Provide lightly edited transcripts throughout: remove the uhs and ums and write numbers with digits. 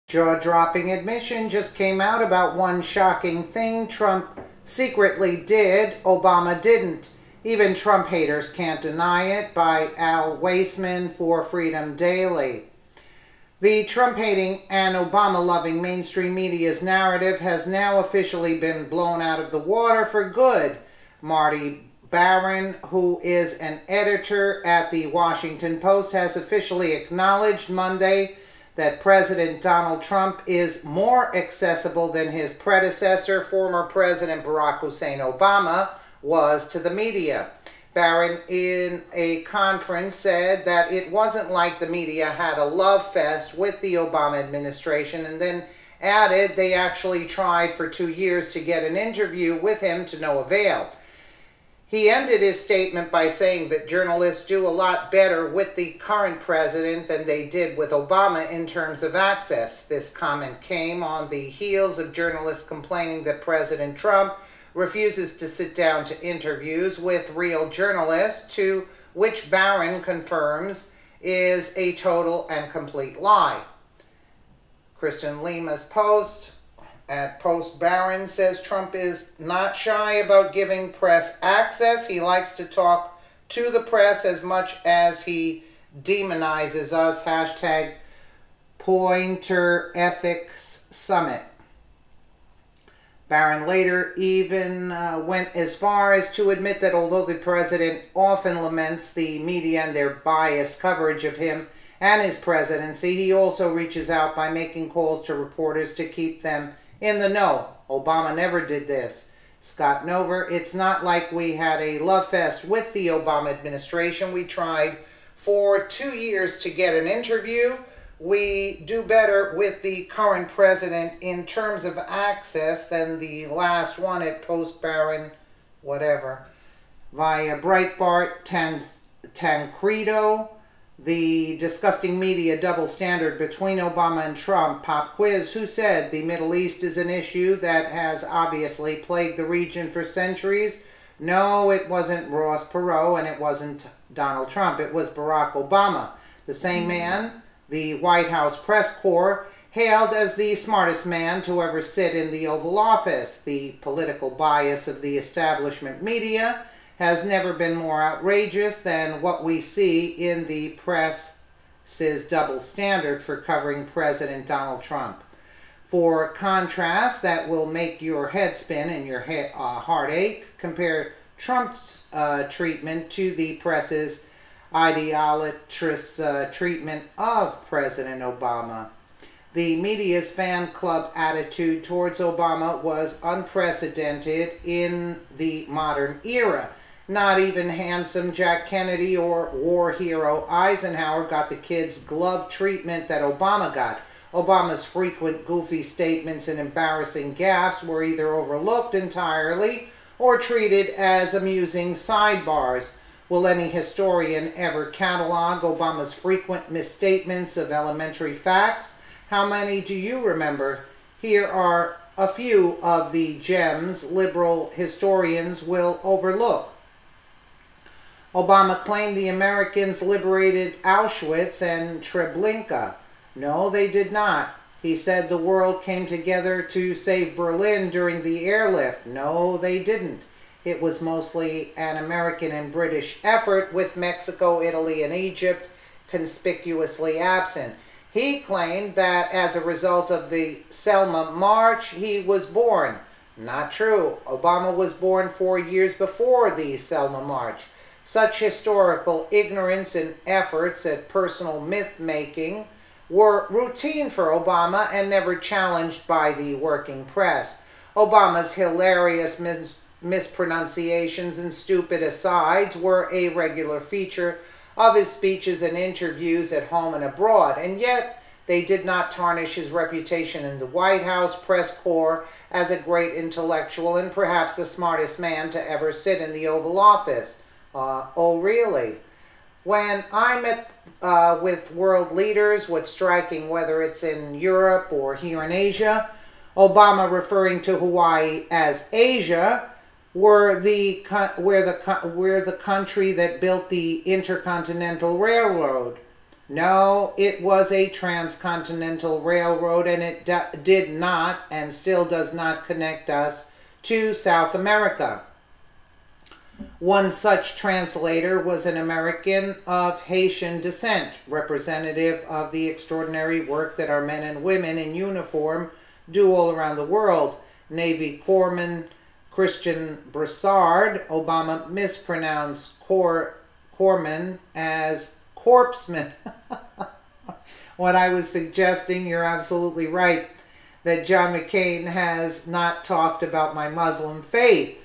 Jaw-dropping admission just came out about one shocking thing Trump secretly did, Obama didn't. Even Trump haters can't deny it, by Al Weisman for Freedom Daily. The Trump-hating and Obama-loving mainstream media's narrative has now officially been blown out of the water for good. Marty Baron, who is an editor at the Washington Post, has officially acknowledged Monday that President Donald Trump is more accessible than his predecessor, former President Barack Hussein Obama, was to the media. Barron, in a conference, said that it wasn't like the media had a love fest with the Obama administration, and then added they actually tried for 2 years to get an interview with him to no avail. He ended his statement by saying that journalists do a lot better with the current president than they did with Obama in terms of access. This comment came on the heels of journalists complaining that President Trump refuses to sit down to interviews with real journalists, to which Barron confirms is a total and complete lie. Kristen Lima's post at Post Barron says Trump is not shy about giving press access. He likes to talk to the press as much as he demonizes us. Hashtag Poynter Ethics Summit. Barron later even went as far as to admit that although the president often laments the media and their biased coverage of him and his presidency, he also reaches out by making calls to reporters to keep them in the know. Obama never did this. Scott Nover, it's not like we had a love fest with the Obama administration. We tried for 2 years to get an interview. We do better with the current president in terms of access than the last one at Post Barron, whatever. Via Breitbart, Tancredo, the disgusting media double standard between Obama and Trump. Pop quiz, who said the Middle East is an issue that has obviously plagued the region for centuries? No, it wasn't Ross Perot and it wasn't Donald Trump. It was Barack Obama, the same man the White House press corps hailed as the smartest man to ever sit in the Oval Office. The political bias of the establishment media has never been more outrageous than what we see in the press's double standard for covering President Donald Trump. For contrast, that will make your head spin and your heart ache. Compare Trump's treatment to the press's idolatrous treatment of President Obama. The media's fan club attitude towards Obama was unprecedented in the modern era. Not even handsome Jack Kennedy or war hero Eisenhower got the kids' glove treatment that Obama got. Obama's frequent goofy statements and embarrassing gaffes were either overlooked entirely or treated as amusing sidebars. Will any historian ever catalog Obama's frequent misstatements of elementary facts? How many do you remember? Here are a few of the gems liberal historians will overlook. Obama claimed the Americans liberated Auschwitz and Treblinka. No, they did not. He said the world came together to save Berlin during the airlift. No, they didn't. It was mostly an American and British effort, with Mexico, Italy, and Egypt conspicuously absent. He claimed that as a result of the Selma March, he was born. Not true. Obama was born 4 years before the Selma March. Such historical ignorance and efforts at personal myth-making were routine for Obama and never challenged by the working press. Obama's hilarious mispronunciations and stupid asides were a regular feature of his speeches and interviews at home and abroad, and yet they did not tarnish his reputation in the White House press corps as a great intellectual and perhaps the smartest man to ever sit in the Oval Office. Oh, really? When I met with world leaders, what's striking, whether it's in Europe or here in Asia, Obama referring to Hawaii as Asia, we're the country that built the Intercontinental Railroad. No, it was a transcontinental railroad, and it did not and still does not connect us to South America. One such translator was an American of Haitian descent, representative of the extraordinary work that our men and women in uniform do all around the world. Navy Corpsman Christian Broussard. Obama mispronounced corpsman as corpsman. What I was suggesting, you're absolutely right, that John McCain has not talked about my Muslim faith.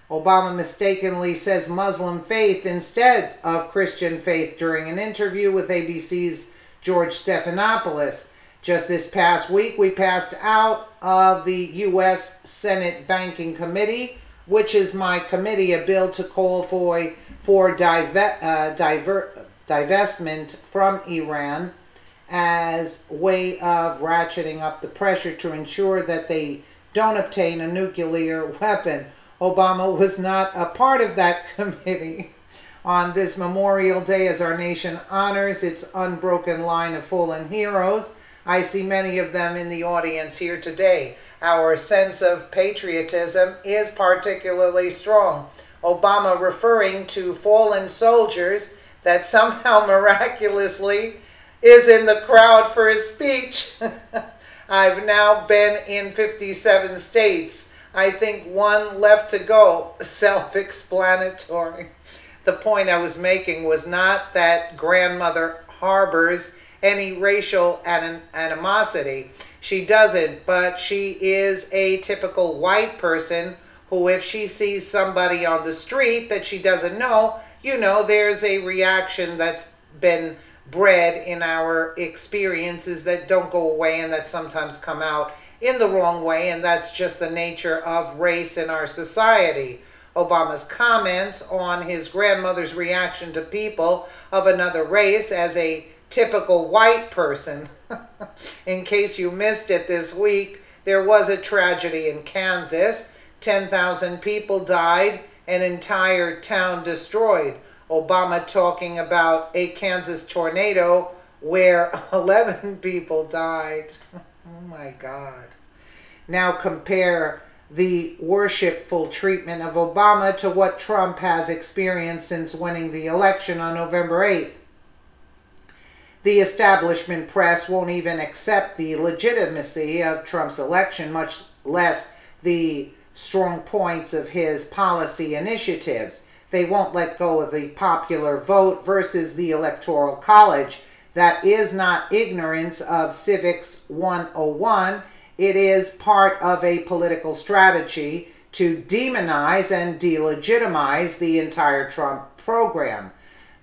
Obama mistakenly says Muslim faith instead of Christian faith during an interview with ABC's George Stephanopoulos. Just this past week, we passed out of the U.S. Senate Banking Committee, which is my committee, a bill to call for divestment from Iran as a way of ratcheting up the pressure to ensure that they don't obtain a nuclear weapon. Obama was not a part of that committee. On this Memorial Day, as our nation honors its unbroken line of fallen heroes, I see many of them in the audience here today. Our sense of patriotism is particularly strong. Obama referring to fallen soldiers that somehow miraculously is in the crowd for his speech. I've now been in 57 states. I think one left to go. Self-explanatory. The point I was making was not that grandmother harbors any racial animosity. She doesn't, but she is a typical white person who, if she sees somebody on the street that she doesn't know, there's a reaction that's been bred in our experiences that don't go away and that sometimes come out in the wrong way, and that's just the nature of race in our society. Obama's comments on his grandmother's reaction to people of another race as a typical white person. In case you missed it this week, there was a tragedy in Kansas. 10,000 people died, an entire town destroyed. Obama talking about a Kansas tornado where 11 people died. Oh my God. Now compare the worshipful treatment of Obama to what Trump has experienced since winning the election on November 8th. The establishment press won't even accept the legitimacy of Trump's election, much less the strong points of his policy initiatives. They won't let go of the popular vote versus the Electoral College. That is not ignorance of Civics 101. It is part of a political strategy to demonize and delegitimize the entire Trump program.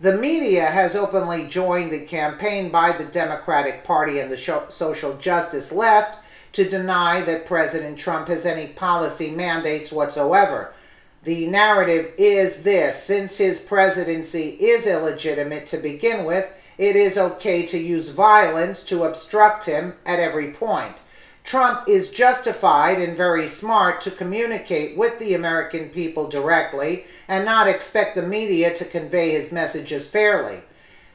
The media has openly joined the campaign by the Democratic Party and the social justice left to deny that President Trump has any policy mandates whatsoever. The narrative is this: since his presidency is illegitimate to begin with, it is okay to use violence to obstruct him at every point. Trump is justified and very smart to communicate with the American people directly and not expect the media to convey his messages fairly.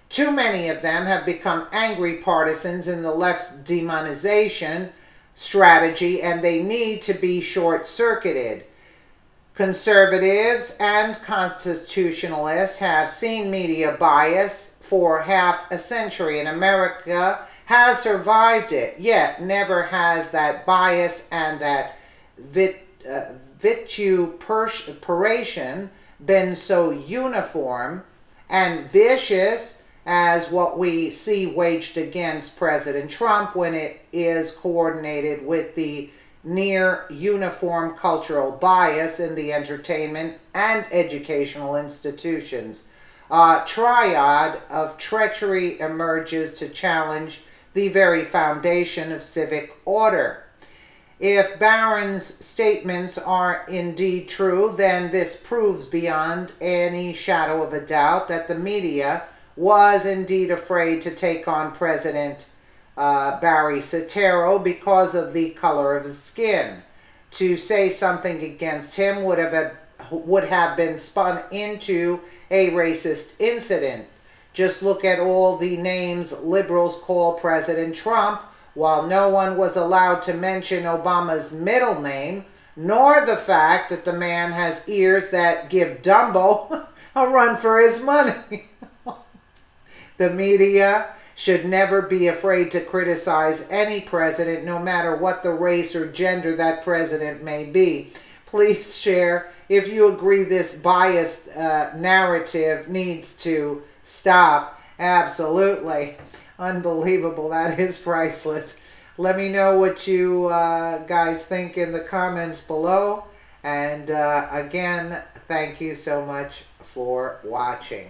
Too many of them have become angry partisans in the left's demonization strategy, and they need to be short-circuited. Conservatives and constitutionalists have seen media bias for half a century, and America has survived it, yet never has that bias and that vituperation been so uniform and vicious as what we see waged against President Trump when it is coordinated with the near uniform cultural bias in the entertainment and educational institutions. A triad of treachery emerges to challenge the very foundation of civic order. If Barron's statements are indeed true, then this proves beyond any shadow of a doubt that the media was indeed afraid to take on President Barry Soetoro because of the color of his skin. To say something against him would have been spun into a racist incident. Just look at all the names liberals call President Trump, while no one was allowed to mention Obama's middle name, nor the fact that the man has ears that give Dumbo a run for his money. The media should never be afraid to criticize any president, no matter what the race or gender that president may be. Please share if you agree this biased narrative needs to stop. Absolutely. Unbelievable. That is priceless. Let me know what you guys think in the comments below. And again, thank you so much for watching.